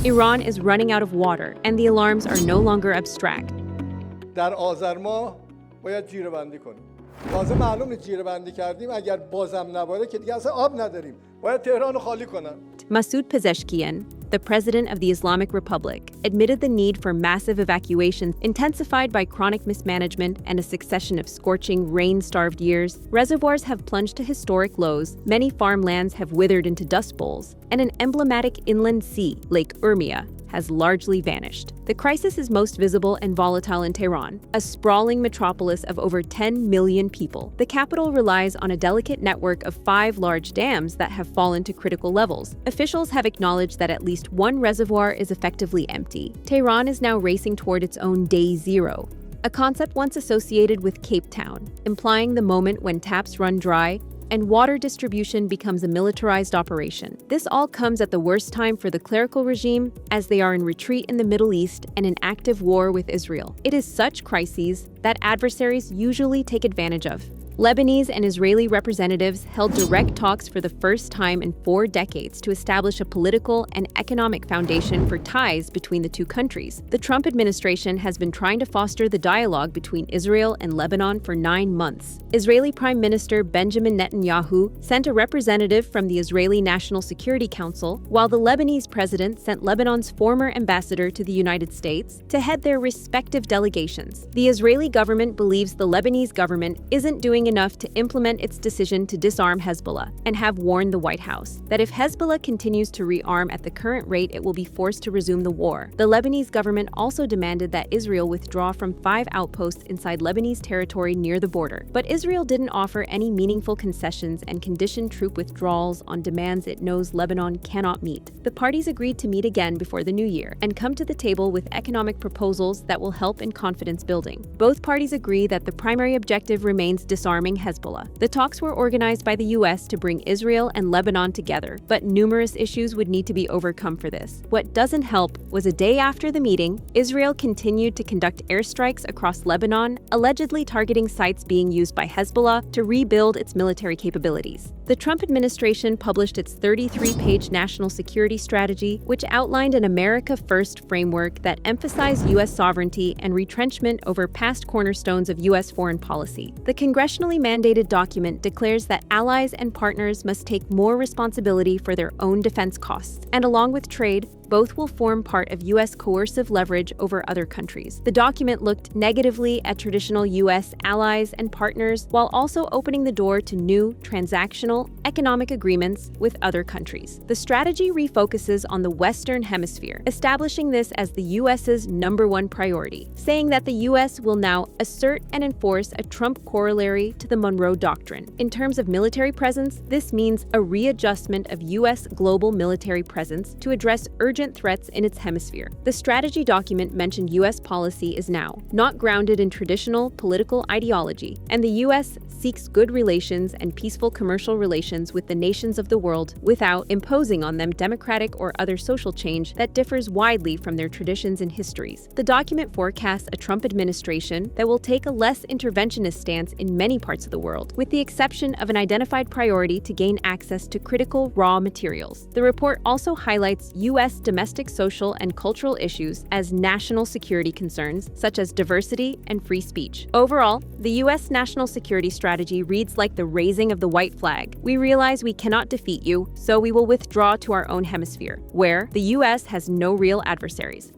Iran is running out of water, and the alarms are no longer abstract. در آذر ماه باید جیره بندی کنیم. تازه معلوم نیست جیره بندی کردیم اگر بازم نباره که دیگه اصلا آب نداریم. باید تهران رو خالی کنن. Masoud Pezeshkian, the president of the Islamic Republic, admitted the need for massive evacuations intensified by chronic mismanagement and a succession of scorching, rain-starved years. Reservoirs have plunged to historic lows, many farmlands have withered into dust bowls, and an emblematic inland sea, Lake Urmia, has largely vanished. The crisis is most visible and volatile in Tehran, a sprawling metropolis of over 10 million people. The capital relies on a delicate network of 5 large dams that have fallen to critical levels. Officials have acknowledged that at least one reservoir is effectively empty. Tehran is now racing toward its own day zero, a concept once associated with Cape Town, implying the moment when taps run dry and water distribution becomes a militarized operation. This all comes at the worst time for the clerical regime, as they are in retreat in the Middle East and in active war with Israel. It is such crises that adversaries usually take advantage of. Lebanese and Israeli representatives held direct talks for the first time in 4 decades to establish a political and economic foundation for ties between the two countries. The Trump administration has been trying to foster the dialogue between Israel and Lebanon for 9 months. Israeli Prime Minister Benjamin Netanyahu sent a representative from the Israeli National Security Council, while the Lebanese president sent Lebanon's former ambassador to the United States to head their respective delegations. The Israeli government believes the Lebanese government isn't doing enough to implement its decision to disarm Hezbollah and have warned the White House that if Hezbollah continues to rearm at the current rate, it will be forced to resume the war. The Lebanese government also demanded that Israel withdraw from 5 outposts inside Lebanese territory near the border. But Israel didn't offer any meaningful concessions and conditioned troop withdrawals on demands it knows Lebanon cannot meet. The parties agreed to meet again before the new year and come to the table with economic proposals that will help in confidence building. Both parties agree that the primary objective remains disarming Hezbollah. The talks were organized by the U.S. to bring Israel and Lebanon together, but numerous issues would need to be overcome for this. What doesn't help was a day after the meeting, Israel continued to conduct airstrikes across Lebanon, allegedly targeting sites being used by Hezbollah to rebuild its military capabilities. The Trump administration published its 33-page national security strategy, which outlined an America First framework that emphasized U.S. sovereignty and retrenchment over past cornerstones of U.S. foreign policy. The congressionally mandated document declares that allies and partners must take more responsibility for their own defense costs, and along with trade, both will form part of U.S. coercive leverage over other countries. The document looked negatively at traditional U.S. allies and partners while also opening the door to new, transactional, economic agreements with other countries. The strategy refocuses on the Western Hemisphere, establishing this as the U.S.'s #1 priority, saying that the U.S. will now assert and enforce a Trump corollary to the Monroe Doctrine. In terms of military presence, this means a readjustment of U.S. global military presence to address urgent threats in its hemisphere. The strategy document mentioned U.S. policy is now not grounded in traditional political ideology, and the U.S. seeks good relations and peaceful commercial relations with the nations of the world without imposing on them democratic or other social change that differs widely from their traditions and histories. The document forecasts a Trump administration that will take a less interventionist stance in many parts of the world, with the exception of an identified priority to gain access to critical raw materials. The report also highlights U.S. domestic social and cultural issues as national security concerns, such as diversity and free speech. Overall, the U.S. national security strategy reads like the raising of the white flag. We realize we cannot defeat you, so we will withdraw to our own hemisphere, where the U.S. has no real adversaries.